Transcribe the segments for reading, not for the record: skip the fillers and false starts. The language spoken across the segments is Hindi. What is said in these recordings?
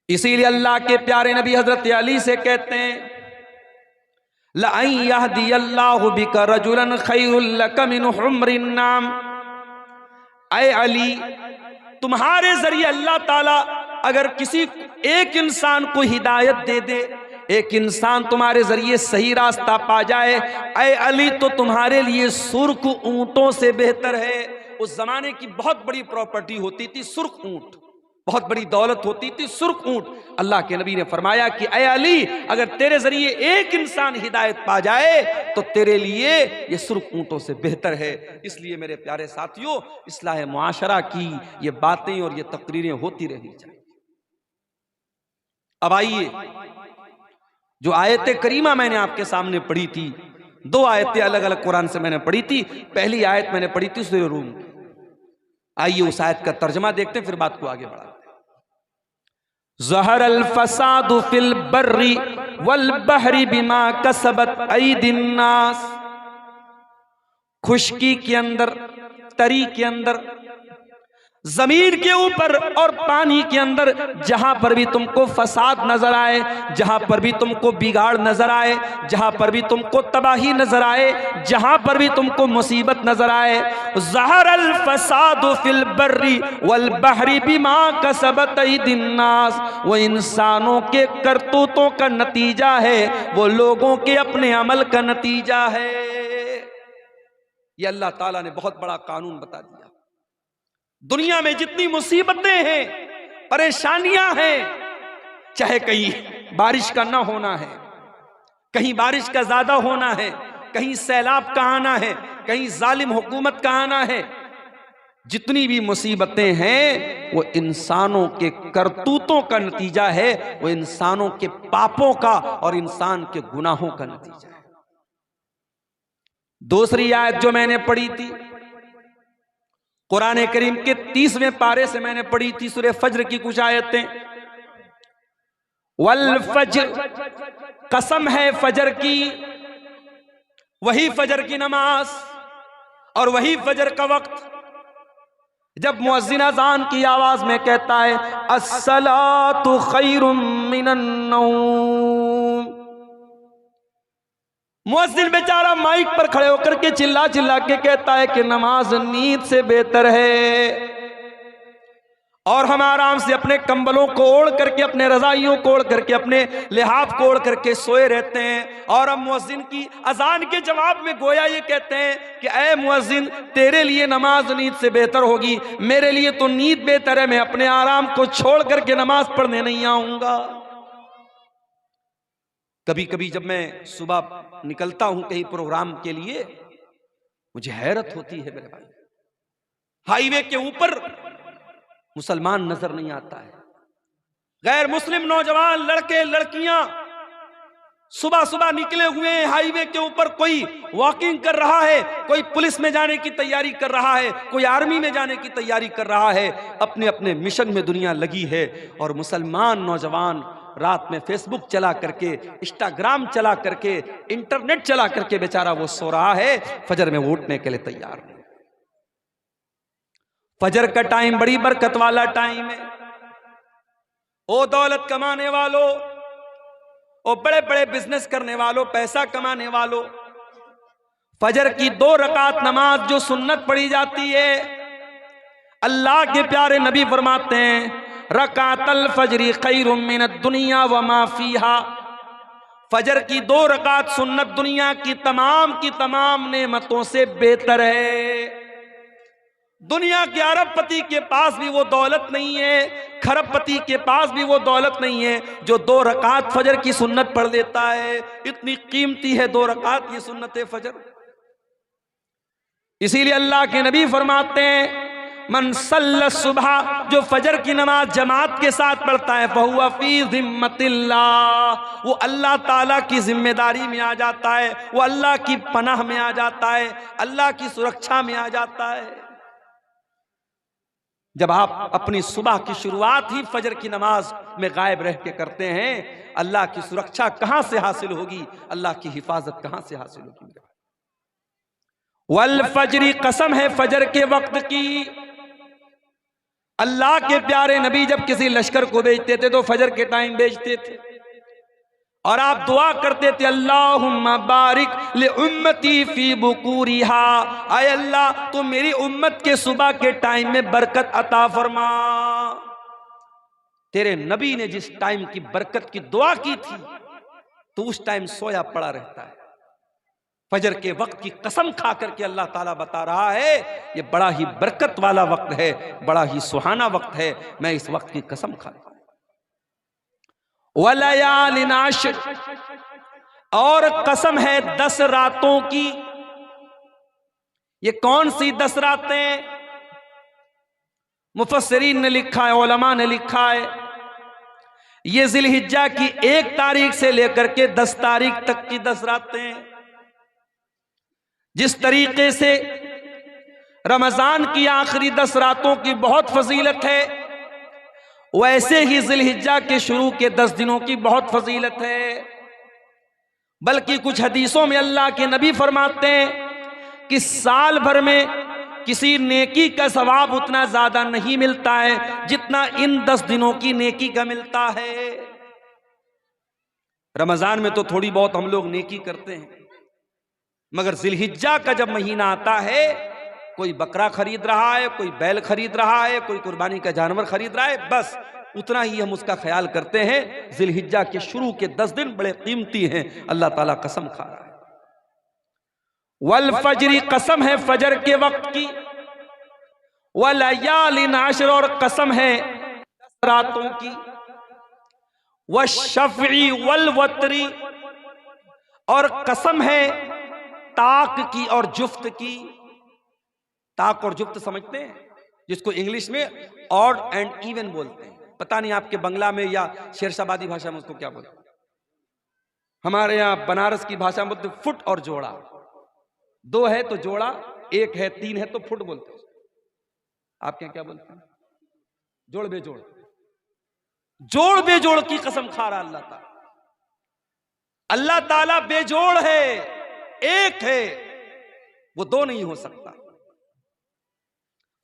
इसीलिए अल्लाह के प्यारे नबी हजरत अली से कहते हैं, लअन यहदियल्लाहु बिका रजुलन खैरुल लक मिन हुम्रिन नाम। ऐ अली, तुम्हारे जरिए अल्लाह ताला अगर किसी एक इंसान को हिदायत दे दे, एक इंसान तुम्हारे जरिए सही रास्ता पा जाए, ऐ अली तो तुम्हारे लिए सुर्ख ऊंटों से बेहतर है। उस जमाने की बहुत बड़ी प्रॉपर्टी होती थी सुर्ख ऊंट, बहुत बड़ी दौलत होती थी सुर्ख ऊंट। अल्लाह के नबी ने फरमाया कि ऐ अली, अगर तेरे जरिए एक इंसान हिदायत पा जाए तो तेरे लिए ये सुर्ख ऊंटों से बेहतर है। इसलिए मेरे प्यारे साथियों, इस्लाह मुआशरा की ये बातें और ये तकरीरें होती रहनी चाहिए। अब आइए, जो आयत करीमा मैंने आपके सामने पढ़ी थी, दो आयतें अलग अलग कुरान से मैंने पढ़ी थी। पहली आयत मैंने पढ़ी थी सूरह रूम की। आइए उस आयत का तर्जमा देखते हैं, फिर बात को आगे बढ़ाते हैं। ज़हरल फसादु फिल बर्रि वल बहरी बिमा कसबत ऐदिन नास। खुश्की के अंदर, तरी के अंदर, जमीन के ऊपर और पानी के अंदर, जहां पर भी तुमको फसाद नजर आए, जहां पर भी तुमको बिगाड़ नजर आए, जहां पर भी तुमको तबाही नजर आए, जहां पर भी तुमको मुसीबत नजर आए, ज़हरल फसादु फिल बर्रि वल बहरी बिमा कसबत ऐदिन नास। वो इंसानों के करतूतों का नतीजा है, वो लोगों के अपने अमल का नतीजा है। ये अल्लाह ताला ने बहुत बड़ा कानून बता दिया। दुनिया में जितनी मुसीबतें हैं, परेशानियां हैं, चाहे कहीं बारिश का ना होना है, कहीं बारिश का ज्यादा होना है, कहीं सैलाब का आना है, कहीं जालिम हुकूमत का आना है, जितनी भी मुसीबतें हैं वो इंसानों के करतूतों का नतीजा है, वो इंसानों के पापों का और इंसान के गुनाहों का नतीजा है। दूसरी आयत जो मैंने पढ़ी थी कुरान करीम के 30वें पारे से मैंने पढ़ी थी, सूरह फज्र की कुछ आयतें। वल फज्र, कसम है फजर की, वही फजर की नमाज और वही फजर का वक्त जब मुअज्जिन अज़ान की आवाज में कहता है अस्सलातु खैरुम मिनन नौम। मुअज्जिन बेचारा माइक पर खड़े होकर के चिल्ला चिल्ला के कहता है कि नमाज नींद से बेहतर है, और हम आराम से अपने कंबलों को ओढ़ करके, अपने रजाइयों को ओढ़ करके, अपने लिहाफ को ओढ़ करके सोए रहते हैं। और अब मुअज्जिन की अजान के जवाब में गोया ये कहते हैं कि ऐ मुअज्जिन, तेरे लिए नमाज नींद से बेहतर होगी, मेरे लिए तो नींद बेहतर है, मैं अपने आराम को छोड़ करके नमाज पढ़ने नहीं आऊंगा। कभी कभी जब मैं सुबह निकलता हूं कहीं प्रोग्राम के लिए, मुझे हैरत होती है मेरे भाई, हाईवे के ऊपर मुसलमान नजर नहीं आता है, गैर मुस्लिम नौजवान लड़के लड़कियां सुबह सुबह निकले हुए हैं हाईवे के ऊपर। कोई वॉकिंग कर रहा है, कोई पुलिस में जाने की तैयारी कर रहा है, कोई आर्मी में जाने की तैयारी कर रहा है, अपने अपने मिशन में दुनिया लगी है। और मुसलमान नौजवान रात में फेसबुक चला करके, इंस्टाग्राम चला करके, इंटरनेट चला करके बेचारा वो सो रहा है, फजर में उठने के लिए तैयार नहीं। फजर का टाइम बड़ी बरकत वाला टाइम है। ओ दौलत कमाने वालों, ओ बड़े बड़े बिजनेस करने वालों, पैसा कमाने वालों, फजर की 2 रकात नमाज जो सुन्नत पढ़ी जाती है, अल्लाह के प्यारे नबी फरमाते हैं रकातल फजरी खैरुम मिनद दुनिया व मा फीहा। फजर की 2 रकात सुन्नत दुनिया की तमाम नेमतों से बेहतर है। दुनिया के अरबपति के पास भी वो दौलत नहीं है, खरबपति के पास भी वो दौलत नहीं है जो 2 रकात फजर की सुन्नत पढ़ लेता है। इतनी कीमती है 2 रकात की सुन्नत फजर। इसीलिए अल्लाह के नबी फरमाते हैं मन सल्ला सुबह, जो फजर की नमाज जमात के साथ पढ़ता है, फहुवा फी ज़िम्मतिल्लाह, वो अल्लाह ताला की जिम्मेदारी में आ जाता है, वो अल्लाह की पनाह में आ जाता है, अल्लाह की सुरक्षा में आ जाता है। जब आप अपनी सुबह की शुरुआत ही फजर की नमाज में गायब रह के करते हैं, अल्लाह की सुरक्षा कहां से हासिल होगी, अल्लाह की हिफाजत कहां से हासिल होगी। वल फजरी, कसम है फजर के वक्त की, अल्लाह के प्यारे नबी जब किसी लश्कर को बेचते थे तो फजर के टाइम बेचते थे और आप दुआ करते थे, अल्लाहुम्मा बारिक ले उम्मती फी बुकूरिहा, आय अल्लाह तो मेरी उम्मत के सुबह के टाइम में बरकत अता फरमा। तेरे नबी ने जिस टाइम की बरकत की दुआ की थी तो उस टाइम सोया पड़ा रहता है। फजर के वक्त की कसम खा करके अल्लाह ताला बता रहा है ये बड़ा ही बरकत वाला वक्त है, बड़ा ही सुहाना वक्त है, मैं इस वक्त की कसम खाता हूं। वलयालिन आश्र, और कसम है 10 रातों की। ये कौन सी 10 रातें? मुफस्सिरीन ने लिखा है, उलमा ने लिखा है, ये जिलहिज्जा की 1 तारीख से लेकर के 10 तारीख तक की 10 रातें। जिस तरीके से रमजान की आखिरी 10 रातों की बहुत फजीलत है, वैसे ही जिलहिज्जा के शुरू के 10 दिनों की बहुत फजीलत है। बल्कि कुछ हदीसों में अल्लाह के नबी फरमाते हैं कि साल भर में किसी नेकी का सवाब उतना ज्यादा नहीं मिलता है जितना इन 10 दिनों की नेकी का मिलता है। रमजान में तो थोड़ी बहुत हम लोग नेकी करते हैं, मगर जिलहिज्जा का जब महीना आता है, कोई बकरा खरीद रहा है, कोई बैल खरीद रहा है, कोई कुर्बानी का जानवर खरीद रहा है, बस उतना ही हम उसका ख्याल करते हैं। जिलहिज्जा के शुरू के 10 दिन बड़े कीमती हैं, अल्लाह ताला कसम खा रहा है। वल फजरी, कसम है फजर के वक्त की। वलयालिन आश्र, और कसम है 10 रातों की। वशफ़ी वल वतरी, और कसम है ताक की और जुफ्त की। ताक और जुफ्त समझते हैं, जिसको इंग्लिश में ऑड एंड इवन बोलते हैं। पता नहीं आपके बंगला में या शेरशाबादी भाषा में उसको क्या बोलते हैं। हमारे यहाँ बनारस की भाषा में बोलते फुट और जोड़ा। 2 है तो जोड़ा, 1 है 3 है तो फुट बोलते हैं। आपके यहाँ क्या बोलते हैं? जोड़ बेजोड़। जोड़ बेजोड़ की कसम खा रहा अल्लाह ताला। अल्लाह ताला बेजोड़ है, एक है, वो 2 नहीं हो सकता।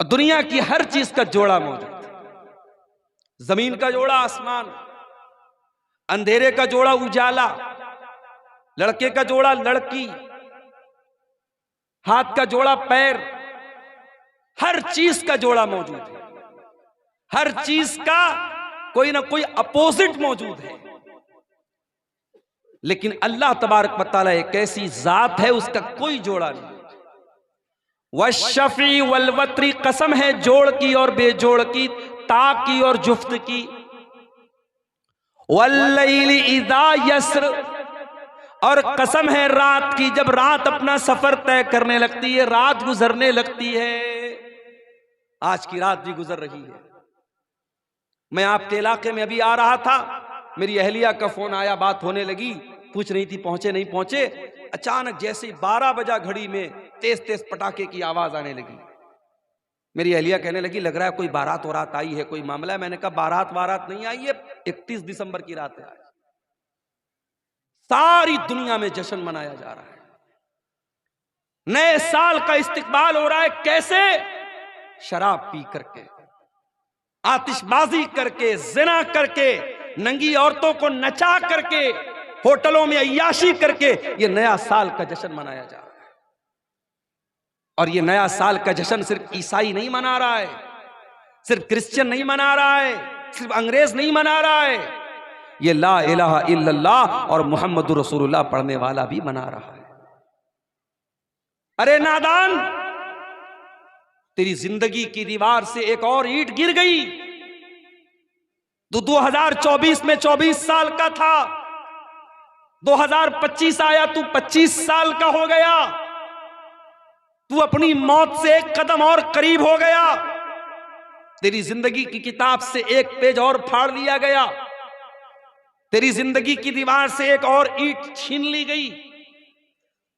दुनिया की हर चीज का जोड़ा मौजूद है। जमीन का जोड़ा आसमान, अंधेरे का जोड़ा उजाला, लड़के का जोड़ा लड़की, हाथ का जोड़ा पैर, हर चीज का जोड़ा मौजूद है। हर चीज का कोई ना कोई अपोजिट मौजूद है। लेकिन अल्लाह तबारक व तआला एक ऐसी जात है, उसका कोई जोड़ा नहीं। वशफ़ी वल वतरी, कसम है जोड़ की और बेजोड़ की, ताक की और जुफ्त की। वल्लैली इज़ा यस्र, और कसम है रात की, जब रात अपना सफर तय करने लगती है, रात गुजरने लगती है। आज की रात भी गुजर रही है। मैं आपके इलाके में अभी आ रहा था, मेरी अहलिया का फोन आया, बात होने लगी, पूछ रही थी पहुंचे नहीं पहुंचे। अचानक जैसे 12 बजा घड़ी में तेज तेज पटाखे की आवाज आने लगी। मेरी अहलिया कहने लगी लग रहा है कोई बारात वारात आई है, कोई मामला है। मैंने कहा बारात वारात नहीं आई है, 31 दिसंबर की रात है आज। सारी दुनिया में जश्न मनाया जा रहा है, नए साल का इस्तकबाल हो रहा है। कैसे? शराब पी करके, आतिशबाजी करके, जिना करके, नंगी औरतों को नचा करके, होटलों में अय्याशी करके ये नया साल का जश्न मनाया जा रहा है। और ये नया साल का जश्न सिर्फ ईसाई नहीं मना रहा है, सिर्फ क्रिश्चियन नहीं मना रहा है, सिर्फ अंग्रेज नहीं मना रहा है, ये ला इलाहा इल्लल्लाह और मुहम्मदुर रसूलुल्लाह पढ़ने वाला भी मना रहा है। अरे नादान, तेरी जिंदगी की दीवार से एक और ईंट गिर गई। तो 2024 में 24 साल का था, 2025 आया, तू 25 साल का हो गया। तू अपनी मौत से एक कदम और करीब हो गया। तेरी जिंदगी की किताब से एक पेज और फाड़ लिया गया। तेरी जिंदगी की दीवार से एक और ईंट छीन ली गई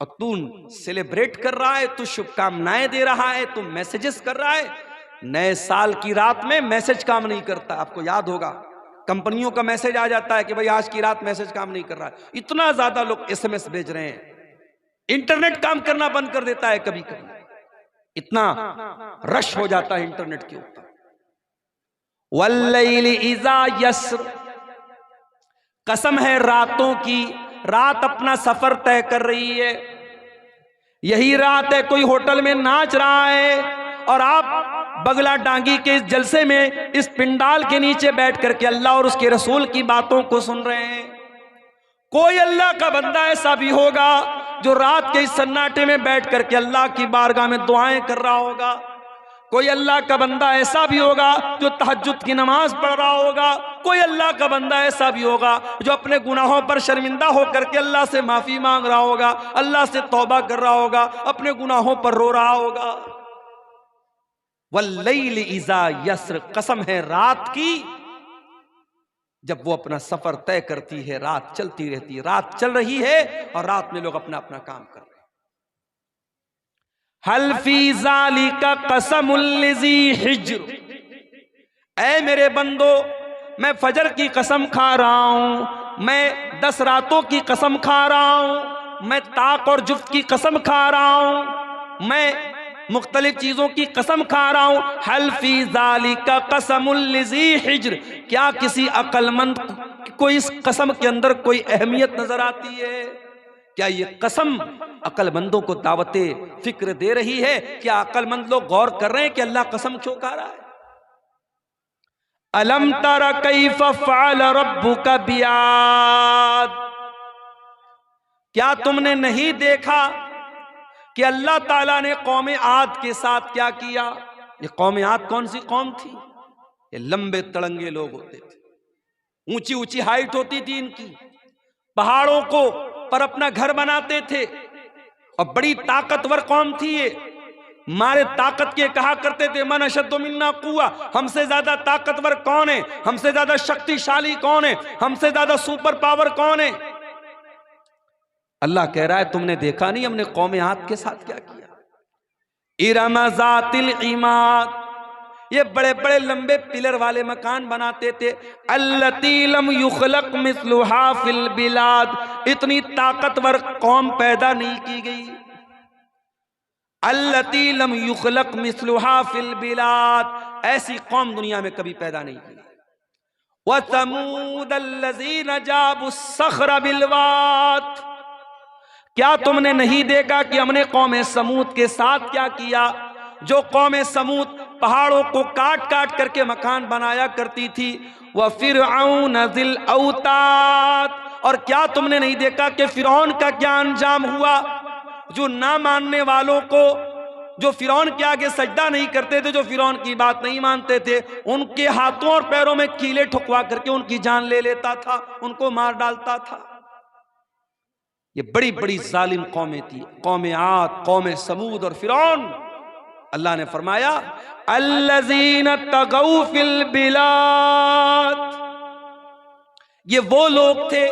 और तू सेलिब्रेट कर रहा है, तू शुभकामनाएं दे रहा है, तू मैसेजेस कर रहा है। नए साल की रात में मैसेज काम नहीं करता। आपको याद होगा, कंपनियों का मैसेज आ जाता है कि भाई आज की रात मैसेज काम नहीं कर रहा है। इतना ज्यादा लोग SMS भेज रहे हैं, इंटरनेट काम करना बंद कर देता है कभी कभी, इतना रश हो जाता है इंटरनेट के ऊपर। वल्लैलि इज़ा यस्र, कसम है रातों की, रात अपना सफर तय कर रही है। यही रात है कोई होटल में नाच रहा है और आप बगला डांगी के इस जलसे में, इस पिंडाल के नीचे बैठ करके अल्लाह और उसके रसूल की बातों को सुन रहे हैं। कोई अल्लाह का बंदा ऐसा भी होगा जो रात के इस सन्नाटे में बैठ करके अल्लाह की बारगाह में दुआएं कर रहा होगा। कोई अल्लाह का बंदा ऐसा भी होगा जो तहज्जुद की नमाज पढ़ रहा होगा। कोई अल्लाह का बंदा ऐसा भी होगा जो अपने गुनाहों पर शर्मिंदा होकर के अल्लाह से माफी मांग रहा होगा, अल्लाह से तौबा कर रहा होगा, अपने गुनाहों पर रो रहा होगा। वल्लैलि इज़ा यस्र, कसम है रात की जब वो अपना सफर तय करती है। रात चलती रहती है, रात चल रही है और रात में लोग अपना अपना काम कर रहे हैं। हल फी ज़ालिका क़समुल लिज़ी हिज्र, ऐ मेरे बंदो मैं फजर की कसम खा रहा हूं, मैं 10 रातों की कसम खा रहा हूं, मैं ताक और जुफ्त की कसम खा रहा हूं, मैं मुख्तलिफ चीजों की कसम खा रहा हूं। हल फी ज़ालिका क़समुल लिज़ी हिज्र, क्या किसी अक्लमंद को इस कसम के अंदर कोई अहमियत नजर आती है? क्या ये कसम अक्लमंदों को दावते फिक्र दे रही है? क्या अक्लमंद लोग गौर कर रहे हैं कि अल्लाह कसम क्यों खा रहा है? अलम तरा कैफ़ फ़अल रब्बुका बिआद, क्या तुमने नहीं देखा कि अल्लाह ताला ने कौम आद के साथ क्या किया? ये कौम आद कौन सी कौम थी? ये लंबे तड़ंगे लोग होते थे, ऊंची ऊंची हाइट होती थी इनकी, पहाड़ों को पर अपना घर बनाते थे और बड़ी ताकतवर कौम थी ये। मारे ताकत के कहा करते थे मन अशद्दु मिन्ना कुव्वा, हमसे ज्यादा ताकतवर कौन है, हमसे ज्यादा शक्तिशाली कौन है, हमसे ज्यादा सुपर पावर कौन है? अल्लाह कह रहा है तुमने देखा नहीं हमने कौम आद के साथ क्या किया? इरम ज़ातिल इमाद, ये बड़े बड़े लंबे पिलर वाले मकान बनाते थे। अल्लती लम युखलक मिस्लुहा फिल बिलाद, इतनी ताकतवर कौम पैदा नहीं की गई। अल्लती लम युखलक मिस्लुहा फिल बिलाद, ऐसी कौम दुनिया में कभी पैदा नहीं की। व समूद अल्लज़ीना जाबुस सख्र बिलवाद, क्या तुमने नहीं देखा कि हमने कौम समूद के साथ क्या किया? जो कौम समूद पहाड़ों को काट काट करके मकान बनाया करती थी। वह फिरऔन ज़िल औताद, और क्या तुमने नहीं देखा कि फिरौन का क्या अंजाम हुआ? जो ना मानने वालों को, जो फिरौन के आगे सजदा नहीं करते थे, जो फिरौन की बात नहीं मानते थे, उनके हाथों और पैरों में कीले ठुकवा करके उनकी जान ले लेता था, उनको मार डालता था। ये बड़ी बड़ी जालिम कौमें थी, कौम आद, कौम समूद और फिरौन। अल्लाह ने फरमाया अल्लज़ीना तगौ फिल बिलाद, ये वो लोग थे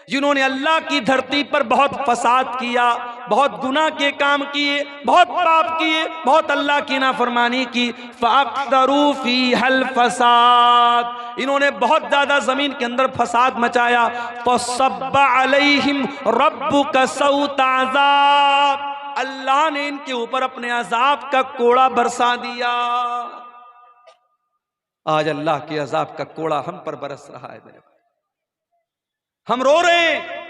जिन्होंने अल्लाह की धरती पर बहुत फसाद किया, बहुत गुनाह के काम किए, बहुत पाप किए, बहुत अल्लाह की नाफरमानी की। फ़अक्तरू फ़ीहल फसाद, इन्होंने बहुत ज्यादा जमीन के अंदर फसाद मचाया। फ़सब्ब अलैहिम रब्बुका सौत अज़ाब, अल्लाह ने इनके ऊपर अपने अजाब का कोड़ा बरसा दिया। आज अल्लाह के अजाब का कोड़ा हम पर बरस रहा है मेरे भाई, हम रो रहे हैं।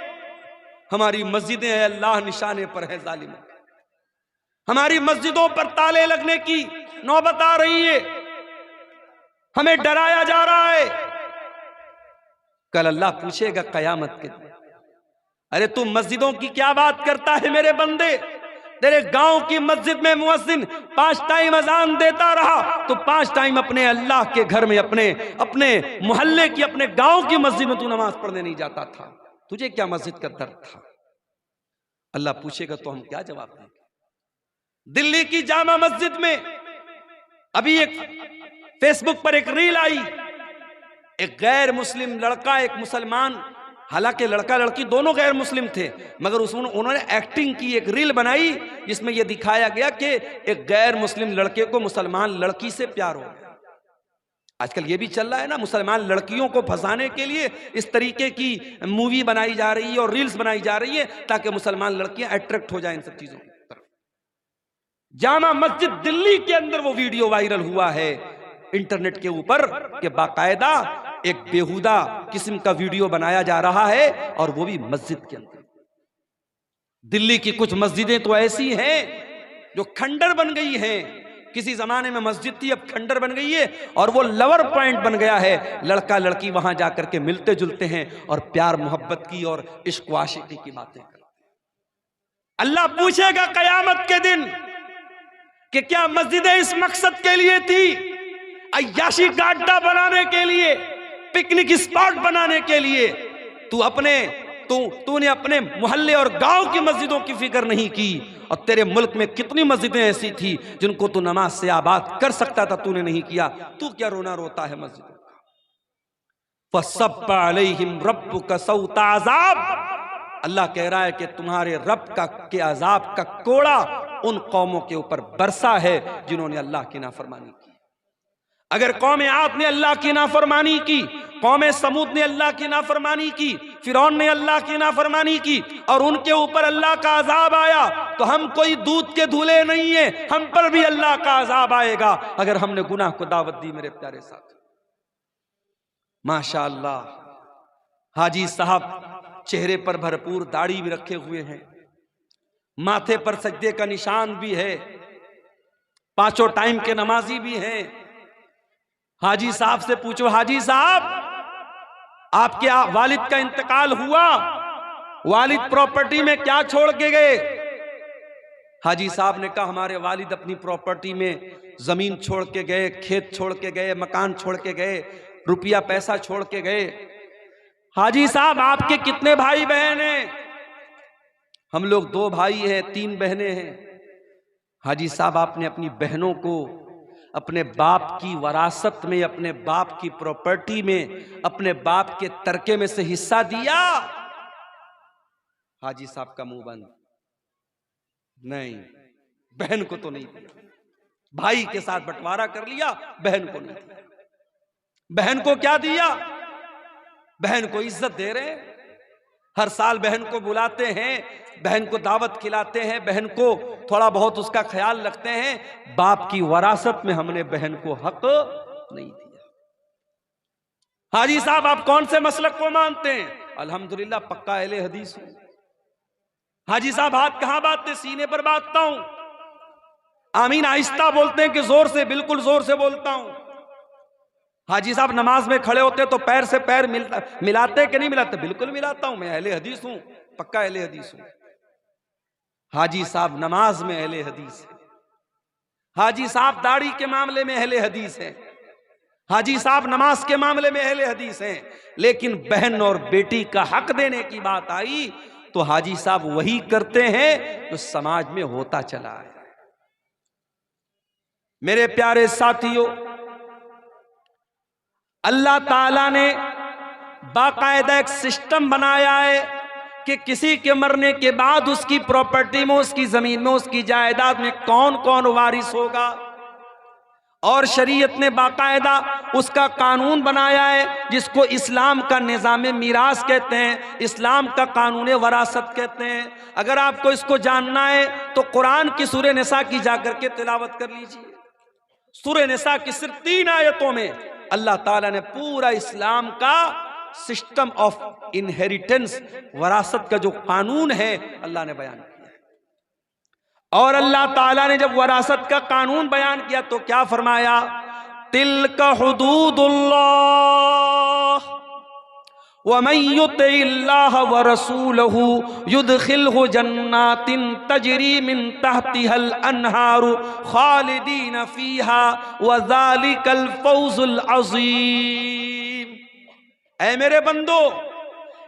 हमारी मस्जिदें अल्लाह निशाने पर है जालिम, हमारी मस्जिदों पर ताले लगने की नौबत आ रही है, हमें डराया जा रहा है। कल अल्लाह पूछेगा कयामत के दिन, अरे तू मस्जिदों की क्या बात करता है मेरे बंदे? तेरे गांव की मस्जिद में मुअज्जिन 5 टाइम अजान देता रहा, तो 5 टाइम अपने अल्लाह के घर में, अपने मोहल्ले की, अपने गांव की मस्जिद में तू नमाज पढ़ने नहीं जाता था। तुझे क्या मस्जिद का दर्द था? अल्लाह पूछेगा तो हम क्या जवाब देंगे? दिल्ली की जामा मस्जिद में अभी एक फेसबुक पर एक रील आई, एक गैर मुस्लिम लड़का, एक मुसलमान, हालांकि लड़का लड़की दोनों गैर मुस्लिम थे, मगर उसमें उन्होंने एक्टिंग की, एक रील बनाई जिसमें यह दिखाया गया कि एक गैर मुस्लिम लड़के को मुसलमान लड़की से प्यार हो गया। आजकल ये भी चल रहा है ना, मुसलमान लड़कियों को फंसाने के लिए इस तरीके की मूवी बनाई जा रही है और रील्स बनाई जा रही है ताकि मुसलमान लड़कियां अट्रैक्ट हो जाएं इन सब चीजों की तरफ। जामा मस्जिद दिल्ली के अंदर वो वीडियो वायरल हुआ है, इंटरनेट के ऊपर कि बाकायदा एक बेहुदा किस्म का वीडियो बनाया जा रहा है और वो भी मस्जिद के अंदर। दिल्ली की कुछ मस्जिदें तो ऐसी हैं जो खंडर बन गई हैं। किसी जमाने में मस्जिद थी, अब खंडर बन गई है और वो लवर पॉइंट बन गया है। लड़का लड़की वहां जाकर के मिलते जुलते हैं और प्यार मोहब्बत की और इश्क आशिकी की बातें करते हैं। अल्लाह पूछेगा कयामत के दिन कि क्या मस्जिदें इस मकसद के लिए थी, अय्याशी का अड्डा बनाने के लिए, पिकनिक स्पॉट बनाने के लिए? तूने अपने मोहल्ले और गांव की मस्जिदों की फिक्र नहीं की। और तेरे मुल्क में कितनी मस्जिदें ऐसी थी जिनको तू नमाज से आबाद कर सकता था, तूने नहीं किया। तू क्या रोना रोता है मस्जिदों का? फसब्बा अलैहिम रब्बुका सौता अज़ाब। अल्लाह कह रहा है कि तुम्हारे रब के अजाब का कोड़ा उन कौमों के ऊपर बरसा है जिन्होंने अल्लाह की नाफरमानी की। अगर कौम आद ने अल्लाह की नाफरमानी की, कौम समूद ने अल्लाह की नाफरमानी की, फिरौन ने अल्लाह की नाफरमानी की और उनके ऊपर अल्लाह का अजाब आया, तो हम कोई दूध के धूले नहीं है, हम पर भी अल्लाह का अजाब आएगा अगर हमने गुनाह को दावत दी। मेरे प्यारे साथ, माशाअल्लाह हाजी साहब चेहरे पर भरपूर दाढ़ी भी रखे हुए हैं, माथे पर सजदे का निशान भी है, पांचों टाइम के नमाजी भी हैं। हाजी साहब से पूछो, हाजी साहब आपके वालिद का इंतकाल हुआ, वालिद प्रॉपर्टी में क्या छोड़ के गए? हाजी साहब ने कहा हमारे वालिद अपनी प्रॉपर्टी में जमीन छोड़ के गए, खेत छोड़ के गए, मकान छोड़ के गए, रुपया पैसा छोड़ के गए। हाजी साहब आपके कितने भाई बहन हैं? हम लोग 2 भाई हैं, 3 बहनें हैं। हाजी साहब आपने अपनी बहनों को अपने बाप की वरासत में, अपने बाप की प्रॉपर्टी में, अपने बाप के तरके में से हिस्सा दिया? हाजी साहब का मुंह बंद। नहीं, बहन को तो नहीं दिया। भाई के साथ बंटवारा कर लिया, बहन को नहीं दिया। बहन को क्या दिया? बहन को इज्जत दे रहे हैं, हर साल बहन को बुलाते हैं, बहन को दावत खिलाते हैं, बहन को थोड़ा बहुत उसका ख्याल रखते हैं। बाप की वरासत में हमने बहन को हक नहीं दिया। हाजी साहब आप कौन से मसलक को मानते हैं? अल्हम्दुलिल्लाह पक्का अहले हदीस हूं। हाजी साहब हाथ कहां बांधते? सीने पर बांधता हूं। आमीन आहिस्ता बोलते हैं कि जोर से? बिल्कुल जोर से बोलता हूं। हाजी साहब नमाज में खड़े होते तो पैर से पैर मिलाते कि नहीं मिलाते? बिल्कुल मिलाता हूं, मैं अहले हदीस हूं, पक्का अहले हदीस हूं। हाजी साहब नमाज में अहले हदीस है, हाजी साहब दाढ़ी के मामले में अहले हदीस है, हाजी साहब नमाज के मामले में अहले हदीस हैं। लेकिन बहन और बेटी का हक देने की बात आई तो हाजी साहब वही करते हैं जो समाज में होता चला है। मेरे प्यारे साथियों, अल्लाह ताला ने बाकायदा एक सिस्टम बनाया है कि किसी के मरने के बाद उसकी प्रॉपर्टी में, उसकी जमीन में, उसकी जायदाद में कौन कौन वारिस होगा। और शरीयत ने बाकायदा उसका कानून बनाया है जिसको इस्लाम का निज़ाम मीरास कहते हैं, इस्लाम का कानून वरासत कहते हैं। अगर आपको इसको जानना है तो कुरान की सूरह निसा की जाकर के तिलावत कर लीजिए। सूरह निसा की सिर्फ 3 आयतों में अल्लाह ताला ने पूरा इस्लाम का सिस्टम ऑफ इनहेरिटेंस, वरासत का जो कानून है अल्लाह ने बयान किया। और अल्लाह ताला ने जब वरासत का कानून बयान किया तो क्या फरमाया? तिल्का हुदूदुल्लाह व मन युतिल्लाह व रसूलहु युदखिलहु जन्नातिन तजरी मिन तहतिहल अनहारु खालिदीन फीहा व ज़ालिकल फौजुल अज़ीम। ऐ मेरे बंदो,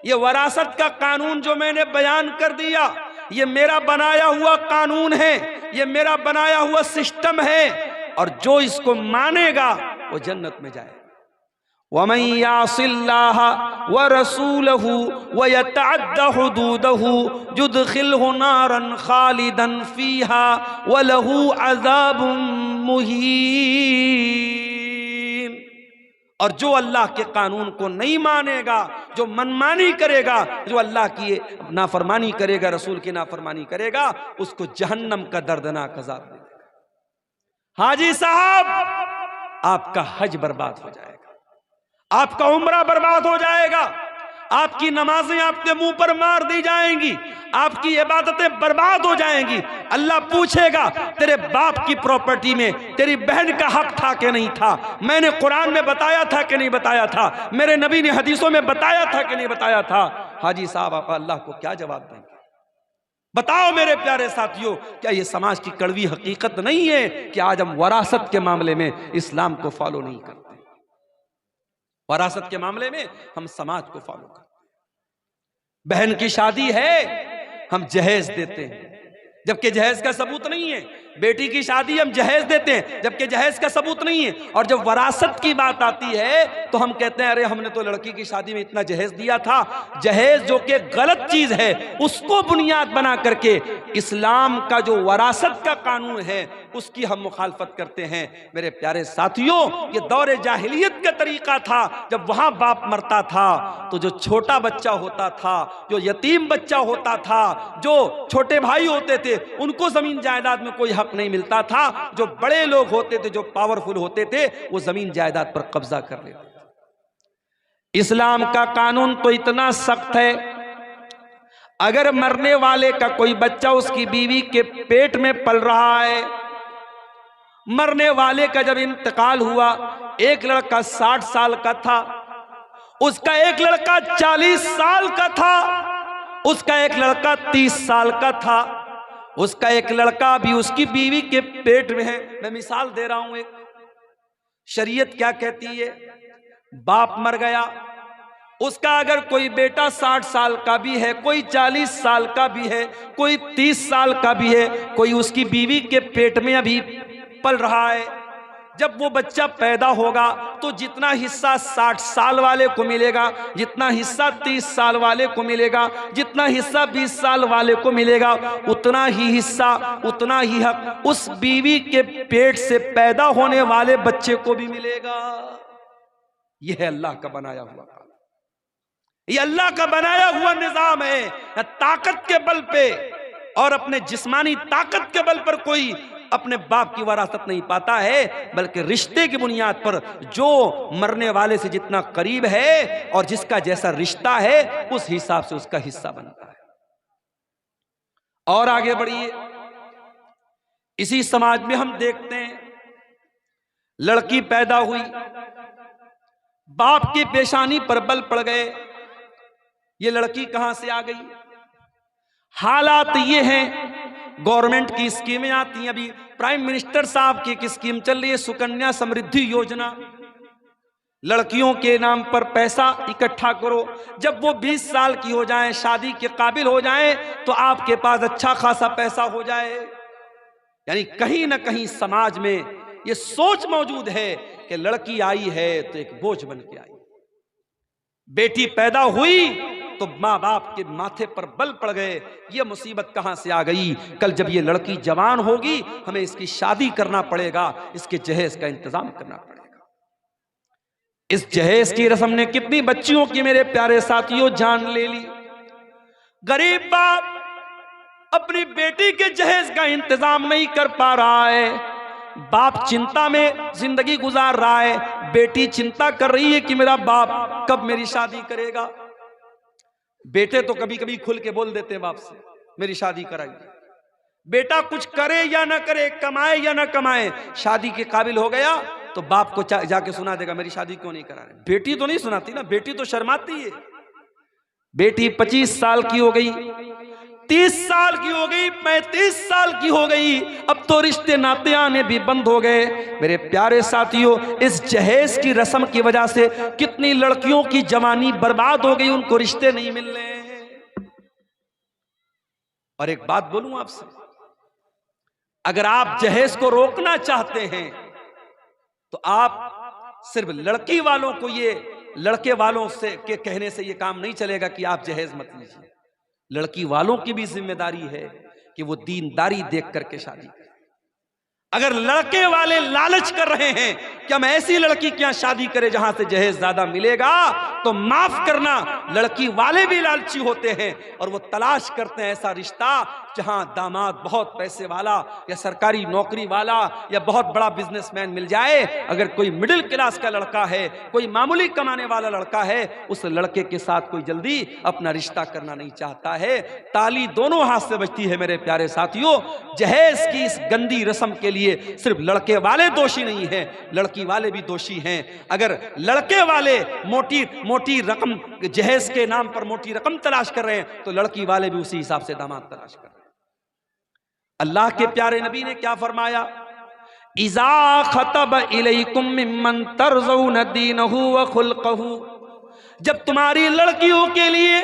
ये वरासत का कानून जो मैंने बयान कर दिया, ये मेरा बनाया हुआ कानून है, ये मेरा बनाया हुआ सिस्टम है, और जो इसको मानेगा वो जन्नत में जाएगा। वमन यासिल्लाह व रसूलहु व यतअद्दा हुदूदहु युदखिलहु नारन खालिदन फीहा व लहू अज़ाबुम मुहीन। और जो अल्लाह के कानून को नहीं मानेगा, जो मनमानी करेगा, जो अल्लाह की नाफरमानी करेगा, रसूल की नाफरमानी करेगा, उसको जहन्नम का दर्दनाक अज़ाब मिलेगा। हाजी साहब आपका हज बर्बाद हो जाएगा, आपका उम्रा बर्बाद हो जाएगा, आपकी नमाजें आपके मुंह पर मार दी जाएंगी, आपकी इबादतें बर्बाद हो जाएंगी। अल्लाह पूछेगा तेरे बाप की प्रॉपर्टी में तेरी बहन का हक था कि नहीं था, मैंने कुरान में बताया था कि नहीं बताया था, मेरे नबी ने हदीसों में बताया था कि नहीं बताया था। हाजी साहब आप अल्लाह को क्या जवाब देंगे? बताओ मेरे प्यारे साथियों, क्या ये समाज की कड़वी हकीकत नहीं है कि आज हम वरासत के मामले में इस्लाम को फॉलो नहीं करते? वरासत के मामले में हम समाज को फॉलो करते हैं। बहन की शादी है, हम जहेज देते हैं जबकि जहेज का सबूत नहीं है। बेटी की शादी हम जहेज देते हैं जबकि जहेज का सबूत नहीं है। और जब वरासत की बात आती है तो हम कहते हैं अरे हमने तो लड़की की शादी में इतना जहेज दिया था। जहेज जो कि गलत चीज है उसको बुनियाद बना करके इस्लाम का जो वरासत का कानून है उसकी हम मुखालफत करते हैं। मेरे प्यारे साथियों, ये दौरे जाहिलियत का तरीका था। जब वहां बाप मरता था तो जो छोटा बच्चा होता था, जो यतीम बच्चा होता था, जो छोटे भाई होते थे, उनको जमीन जायदाद में कोई हक नहीं मिलता था। जो बड़े लोग होते थे, जो पावरफुल होते थे, वो जमीन जायदाद पर कब्जा कर लेते थे। इस्लाम का कानून तो इतना सख्त है, अगर मरने वाले का कोई बच्चा उसकी बीवी के पेट में पल रहा है, मरने वाले का जब इंतकाल हुआ, एक लड़का 60 साल का था, उसका एक लड़का 40 साल का था, उसका एक लड़का 30 साल का था, उसका एक लड़का भी उसकी बीवी के पेट में है। मैं मिसाल दे रहा हूं एक। शरीयत क्या कहती है? बाप मर गया, उसका अगर कोई बेटा 60 साल का भी है, कोई 40 साल का भी है, कोई 30 साल का भी है, कोई उसकी बीवी के पेट में अभी पल रहा है, जब वो बच्चा पैदा होगा तो जितना हिस्सा 60 साल वाले को मिलेगा, जितना हिस्सा 30 साल वाले को मिलेगा, जितना हिस्सा 20 साल वाले को मिलेगा, उतना ही हिस्सा, उतना ही हक उस बीवी के पेट से पैदा होने वाले बच्चे को भी मिलेगा। यह है अल्लाह का बनाया हुआ काम, यह अल्लाह का बनाया हुआ निजाम है। ताकत के बल पे और अपने जिस्मानी ताकत के बल पर कोई अपने बाप की वरासत नहीं पाता है, बल्कि रिश्ते की बुनियाद पर जो मरने वाले से जितना करीब है और जिसका जैसा रिश्ता है उस हिसाब से उसका हिस्सा बनता है। और आगे बढ़िए, इसी समाज में हम देखते हैं लड़की पैदा हुई, बाप की पेशानी पर बल पड़ गए, ये लड़की कहां से आ गई? हालात ये हैं, गवर्नमेंट की स्कीमें आती हैं। अभी प्राइम मिनिस्टर साहब की एक स्कीम चल रही है, सुकन्या समृद्धि योजना। लड़कियों के नाम पर पैसा इकट्ठा करो, जब वो 20 साल की हो जाएं, शादी के काबिल हो जाएं, तो आपके पास अच्छा खासा पैसा हो जाए। यानी कहीं ना कहीं समाज में ये सोच मौजूद है कि लड़की आई है तो एक बोझ बन के आई, बेटी पैदा हुई तो माँ बाप के माथे पर बल पड़ गए। ये मुसीबत कहां से आ गई? कल जब ये लड़की जवान होगी हमें इसकी शादी करना पड़ेगा, इसके जहेज का इंतजाम करना पड़ेगा। इस जहेज की रस्म ने कितनी बच्चियों की मेरे प्यारे साथियों जान ले ली। गरीब बाप अपनी बेटी के जहेज का इंतजाम नहीं कर पा रहा है, बाप चिंता में जिंदगी गुजार रहा है, बेटी चिंता कर रही है कि मेरा बाप कब मेरी शादी करेगा। बेटे तो कभी कभी खुल के बोल देते हैं बाप से, मेरी शादी कराइए। बेटा कुछ करे या ना करे, कमाए या ना कमाए, शादी के काबिल हो गया तो बाप को जाके सुना देगा मेरी शादी क्यों नहीं करा रहे। बेटी तो नहीं सुनाती ना, बेटी तो शर्माती है। बेटी 25 साल की हो गई, 30 साल की हो गई, 35 साल की हो गई, अब तो रिश्ते नाते आने भी बंद हो गए। मेरे प्यारे साथियों, इस जहेज की रस्म की वजह से कितनी लड़कियों की जवानी बर्बाद हो गई, उनको रिश्ते नहीं मिल रहे हैं। और एक बात बोलूं आपसे, अगर आप जहेज को रोकना चाहते हैं तो आप सिर्फ लड़की वालों को, ये लड़के वालों से के कहने से ये काम नहीं चलेगा कि आप जहेज मत लीजिए। लड़की वालों की भी जिम्मेदारी है कि वो दीनदारी देख करके शादी करें। अगर लड़के वाले लालच कर रहे हैं कि हम ऐसी लड़की क्या शादी करें जहां से जहेज ज्यादा मिलेगा, तो माफ करना, लड़की वाले भी लालची होते हैं और वो तलाश करते हैं ऐसा रिश्ता जहां दामाद बहुत पैसे वाला या सरकारी नौकरी वाला या बहुत बड़ा बिजनेसमैन मिल जाए। अगर कोई मिडिल क्लास का लड़का है, कोई मामूली कमाने वाला लड़का है, उस लड़के के साथ कोई जल्दी अपना रिश्ता करना नहीं चाहता है। ताली दोनों हाथ से बजती है मेरे प्यारे साथियों। जहेज की इस गंदी रस्म के लिए सिर्फ लड़के वाले दोषी नहीं हैं, लड़की वाले भी दोषी हैं। अगर लड़के वाले मोटी मोटी रकम, जहेज के नाम पर मोटी रकम तलाश कर रहे हैं, तो लड़की वाले भी उसी हिसाब से दामाद तलाश कर रहे हैं। अल्लाह के प्यारे नबी ने क्या फरमाया? इज़ा खतब इलैकुम मिम्मन तर्ज़ौन दीनहु व खुल्क़हु, जब तुम्हारी लड़कियों के लिए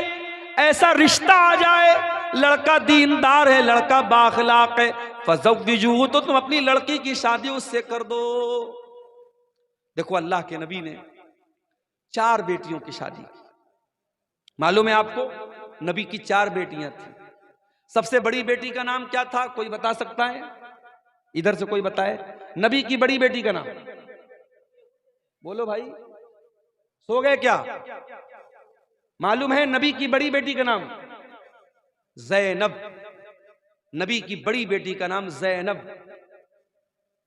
ऐसा रिश्ता आ जाए, लड़का दीनदार है, लड़का बाखलाक है, फज़व्विजूहु, तो तुम अपनी लड़की की शादी उससे कर दो। देखो अल्लाह के नबी ने 4 बेटियों की शादी की। मालूम है आपको, नबी की 4 बेटियां थी। सबसे बड़ी बेटी का नाम क्या था? कोई बता सकता है? इधर से कोई बताए नबी की बड़ी बेटी का नाम। बोलो भाई, सो गए क्या? मालूम है नबी की बड़ी बेटी का नाम? ज़ैनब। नबी की बड़ी बेटी का नाम ज़ैनब।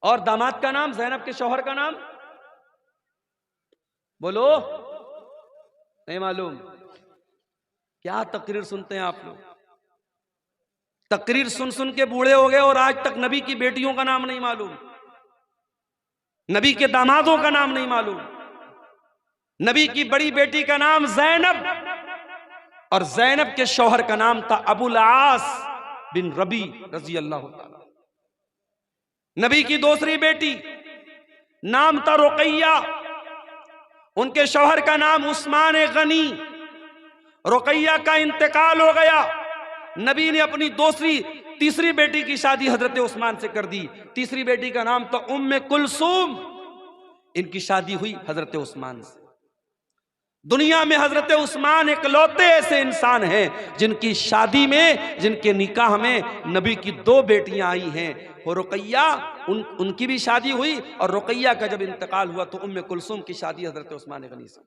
और दामाद का नाम? ज़ैनब के शौहर का नाम बोलो, नहीं मालूम? क्या तकरीर सुनते हैं आप लोग? तकरीर सुन सुन के बूढ़े हो गए और आज तक नबी की बेटियों का नाम नहीं मालूम, नबी के दामादों का नाम नहीं मालूम। नबी की बड़ी बेटी का नाम ज़ैनब और ज़ैनब के शौहर का नाम था अबुल आस बिन रबी रजी अल्लाह ताला। नबी की दूसरी बेटी नाम था रुकैया, उनके शौहर का नाम उस्मान गनी। रुकैया का इंतकाल हो गया, नबी ने अपनी तीसरी बेटी की शादी हजरत उस्मान से कर दी। तीसरी बेटी का नाम था उम्मे कुलसूम, इनकी शादी हुई हजरत उस्मान से। दुनिया में हजरत उस्मान इकलौते ऐसे इंसान हैं जिनकी शादी में, जिनके निकाह में नबी की 2 बेटियां आई हैं। और रुकैया, उनकी भी शादी हुई और रुकैया का जब इंतकाल हुआ तो उम्मे कुलसूम की शादी हजरत उस्मान गनी से।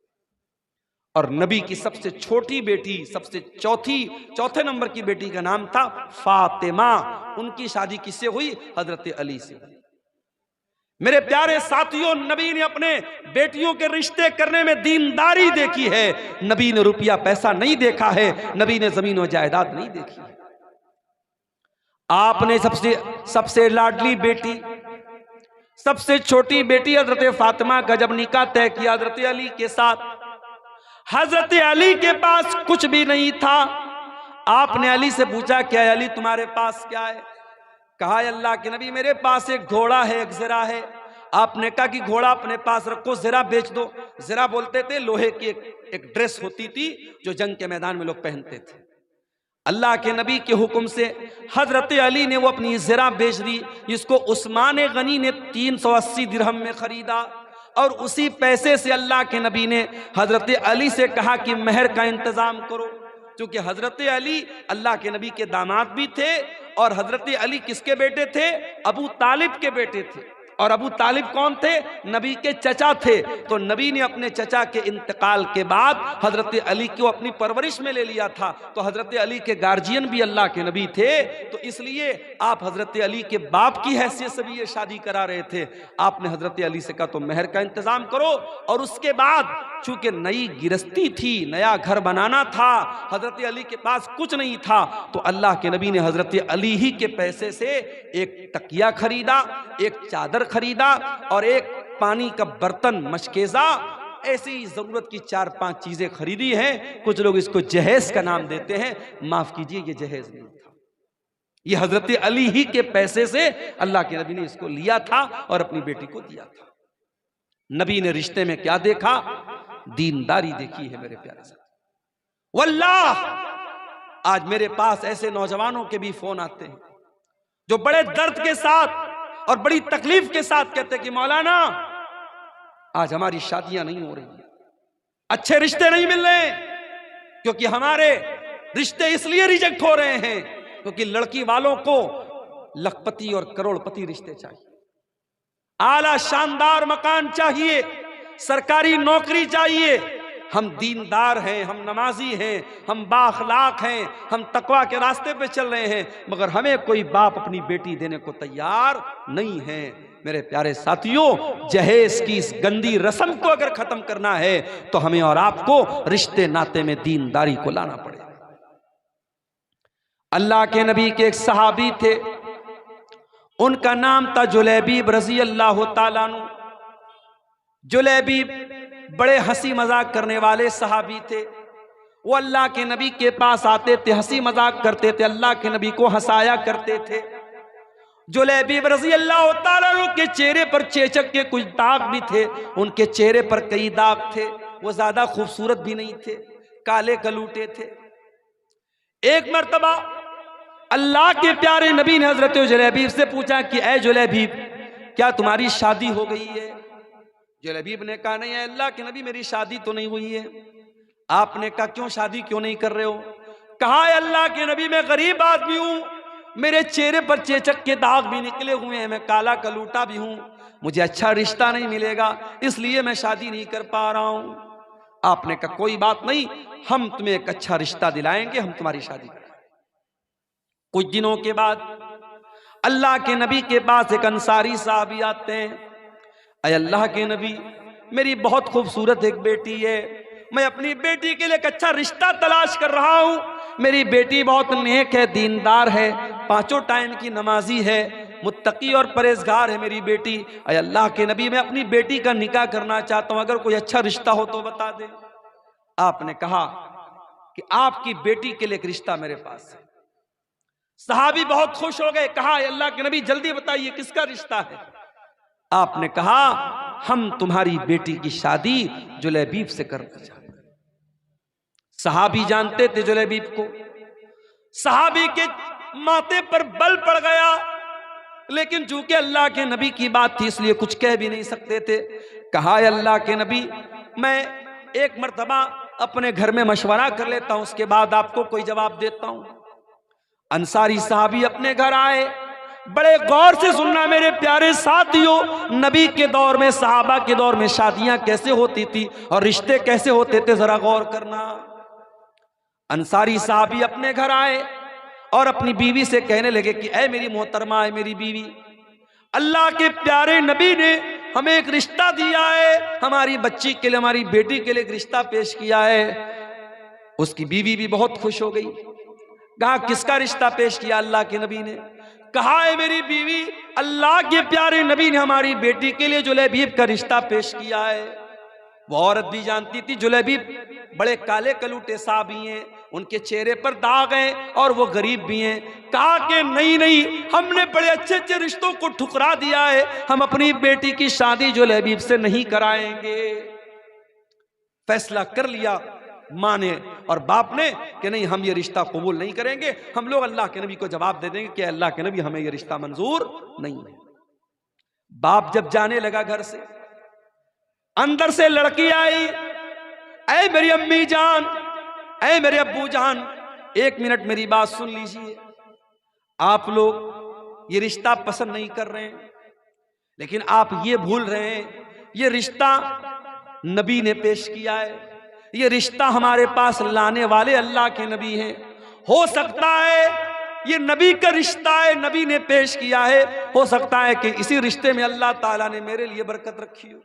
और नबी की सबसे छोटी बेटी, सबसे चौथे नंबर की बेटी का नाम था फातिमा, उनकी शादी किससे हुई? हजरत अली से। मेरे प्यारे साथियों, नबी ने अपने बेटियों के रिश्ते करने में दीनदारी देखी है। नबी ने रुपया पैसा नहीं देखा है, नबी ने जमीन और जायदाद नहीं देखी है। आपने सबसे लाडली बेटी, सबसे छोटी बेटी हजरत फातिमा का जब निकाह तय किया हजरत अली के साथ, हजरत अली के पास कुछ भी नहीं था। आपने अली से पूछा, क्या अली तुम्हारे पास क्या है? कहा, अल्लाह के नबी मेरे पास एक घोड़ा है, एक ज़रा है। आपने कहा कि घोड़ा अपने पास रखो, ज़रा बेच दो। ज़रा बोलते थे लोहे की एक ड्रेस होती थी जो जंग के मैदान में लोग पहनते थे। अल्लाह के नबी के हुक्म से हजरत अली ने वो अपनी ज़रा बेच दी, जिसको उस्मान गनी ने 380 दिरहम में खरीदा। और उसी पैसे से अल्लाह के नबी ने हजरत अली से कहा कि महर का इंतजाम करो, क्योंकि हजरत अली अल्लाह के नबी के दामाद भी थे और हजरत अली किसके बेटे थे? अबू तालिब के बेटे थे। और अबू तालिब कौन थे? नबी के चचा थे। तो नबी ने अपने चचा के इंतकाल के बाद हजरत अली को अपनी परवरिश में ले लिया था। तो हजरत अली के गार्जियन भी अल्लाह के नबी थे, तो इसलिए आप हजरत अली के बाप की हैसियत से भी ये शादी करा रहे थे। आपने हजरत अली से कहा तो महर का इंतजाम करो। और उसके बाद चूंकि नई गिरस्ती थी, नया घर बनाना था, हजरत अली के पास कुछ नहीं था, तो अल्लाह के नबी ने हजरत अली ही के पैसे से एक तकिया खरीदा, एक चादर खरीदा और एक पानी का बर्तन, मशकेजा, ऐसी जरूरत की 4-5 चीजें खरीदी हैं। कुछ लोग इसको जहेज का नाम देते हैं, माफ कीजिए ये जहेज नहीं था, ये हजरत अली ही के पैसे से अल्लाह के नबी ने इसको लिया था और अपनी बेटी को दिया था। नबी ने रिश्ते में क्या देखा? दीनदारी देखी है मेरे प्यारे साथ। वल्लाह आज मेरे पास ऐसे नौजवानों के भी फोन आते हैं जो बड़े दर्द के साथ और बड़ी तकलीफ के साथ कहते हैं कि मौलाना आज हमारी शादियां नहीं हो रही हैं, अच्छे रिश्ते नहीं मिल रहे, क्योंकि हमारे रिश्ते इसलिए रिजेक्ट हो रहे हैं क्योंकि लड़की वालों को लखपति और करोड़पति रिश्ते चाहिए, आला शानदार मकान चाहिए, सरकारी नौकरी चाहिए, हम दीनदार हैं, हम नमाजी हैं, हम बाअखलाक हैं, हम तकवा के रास्ते पे चल रहे हैं, मगर हमें कोई बाप अपनी बेटी देने को तैयार नहीं है। मेरे प्यारे साथियों, जहेज की इस गंदी रस्म को अगर खत्म करना है तो हमें और आपको रिश्ते नाते में दीनदारी को लाना पड़ेगा। अल्लाह के नबी के एक सहाबी थे, उनका नाम था जुलैबीब रज़ी अल्लाह ताला अन्हु। जुलैबीब बड़े हंसी मजाक करने वाले सहाबी थे। वो अल्लाह के नबी के पास आते थे, हंसी मजाक करते थे, अल्लाह के नबी को हंसाया करते थे। जुलैबीब रज़ी अल्लाह ताला अन्हु के चेहरे पर चेचक के कुछ दाग भी थे, उनके चेहरे पर कई दाग थे। वो ज्यादा खूबसूरत भी नहीं थे, काले कलूटे थे। एक मर्तबा अल्लाह के प्यारे नबी ने हजरत जुलैबीब से पूछा कि ऐ जुलैबीब, क्या तुम्हारी शादी हो गई है? जुलैबीब ने कहा नहीं है अल्लाह के नबी, मेरी शादी तो नहीं हुई है। आपने कहा क्यों शादी क्यों नहीं कर रहे हो? कहा है अल्लाह के नबी, मैं गरीब आदमी हूं, मेरे चेहरे पर चेचक के दाग भी निकले हुए हैं, मैं काला कलूटा भी हूं, मुझे अच्छा रिश्ता नहीं मिलेगा, इसलिए मैं शादी नहीं कर पा रहा हूं। आपने कहा कोई बात नहीं, हम तुम्हें एक अच्छा रिश्ता दिलाएंगे, हम तुम्हारी शादी कराएंगे। कुछ दिनों के बाद अल्लाह के नबी के पास एक अंसारी साहबी आते हैं। अय अल्लाह के नबी, मेरी बहुत खूबसूरत एक बेटी है, मैं अपनी बेटी के लिए एक अच्छा रिश्ता तलाश कर रहा हूं। मेरी बेटी बहुत नेक है, दीनदार है, 5 टाइम की नमाजी है, मुत्तकी और परहेजगार है मेरी बेटी। अय अल्लाह के नबी, मैं अपनी बेटी का निकाह करना चाहता हूं, अगर कोई अच्छा रिश्ता हो तो बता दे। आपने कहा कि आपकी बेटी के लिए एक रिश्ता मेरे पास है। सहाबी बहुत खुश हो गए, कहा अल्लाह के नबी जल्दी बताइए किसका रिश्ता है? आपने कहा हम तुम्हारी बेटी की शादी जुलैबीब से करना चाहते हैं। सहाबी जानते थे जुलैबीब को, सहाबी के माथे पर बल पड़ गया, लेकिन चूंकि अल्लाह के नबी की बात थी इसलिए कुछ कह भी नहीं सकते थे। कहा अल्लाह के नबी, मैं एक मर्तबा अपने घर में मशवरा कर लेता हूं, उसके बाद आपको कोई जवाब देता हूं। अंसारी साहबी अपने घर आए, बड़े गौर से सुनना मेरे प्यारे साथियों, नबी के दौर में, सहाबा के दौर में शादियां कैसे होती थी और रिश्ते कैसे होते थे, जरा गौर करना। अंसारी साहबी अपने घर आए और अपनी बीवी से कहने लगे कि ऐ मेरी मोहतरमा, है मेरी बीवी, अल्लाह के प्यारे नबी ने हमें एक रिश्ता दिया है, हमारी बच्ची के लिए, हमारी बेटी के लिए एक रिश्ता पेश किया है। उसकी बीवी भी बहुत खुश हो गई। कहा किसका रिश्ता पेश किया अल्लाह के नबी ने? कहा है मेरी बीवी, अल्लाह के प्यारे नबी ने हमारी बेटी के लिए जुलैबीब का रिश्ता पेश किया है। वो औरत भी जानती थी जुलैबीब बड़े काले कलूटे साहबी हैं, उनके चेहरे पर दाग हैं और वो गरीब भी हैं। कहा कि नहीं नहीं, हमने बड़े अच्छे अच्छे रिश्तों को ठुकरा दिया है, हम अपनी बेटी की शादी जुलैबीब से नहीं कराएंगे। फैसला कर लिया माँ ने और बाप ने कि नहीं, हम ये रिश्ता कबूल नहीं करेंगे। हम लोग अल्लाह के नबी को जवाब दे देंगे कि अल्लाह के नबी, हमें ये रिश्ता मंजूर नहीं है। बाप जब जाने लगा घर से, अंदर से लड़की आई, ऐ मेरी अम्मी जान, ऐ मेरे अब्बू जान, 1 मिनट मेरी बात सुन लीजिए। आप लोग ये रिश्ता पसंद नहीं कर रहे हैं, लेकिन आप ये भूल रहे हैं ये रिश्ता नबी ने पेश किया है, ये रिश्ता हमारे पास लाने वाले अल्लाह के नबी हैं। हो सकता है ये नबी का रिश्ता है, नबी ने पेश किया है, हो सकता है कि इसी रिश्ते में अल्लाह ताला ने मेरे लिए बरकत रखी हो।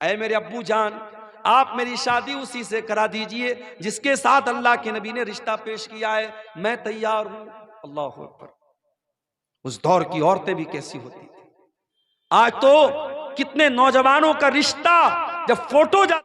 ऐ मेरे अब्बू जान, आप मेरी शादी उसी से करा दीजिए जिसके साथ अल्लाह के नबी ने रिश्ता पेश किया है, मैं तैयार हूं। अल्लाह अकबर। उस दौर की औरतें भी कैसी होती थी। आज तो कितने नौजवानों का रिश्ता जब फोटो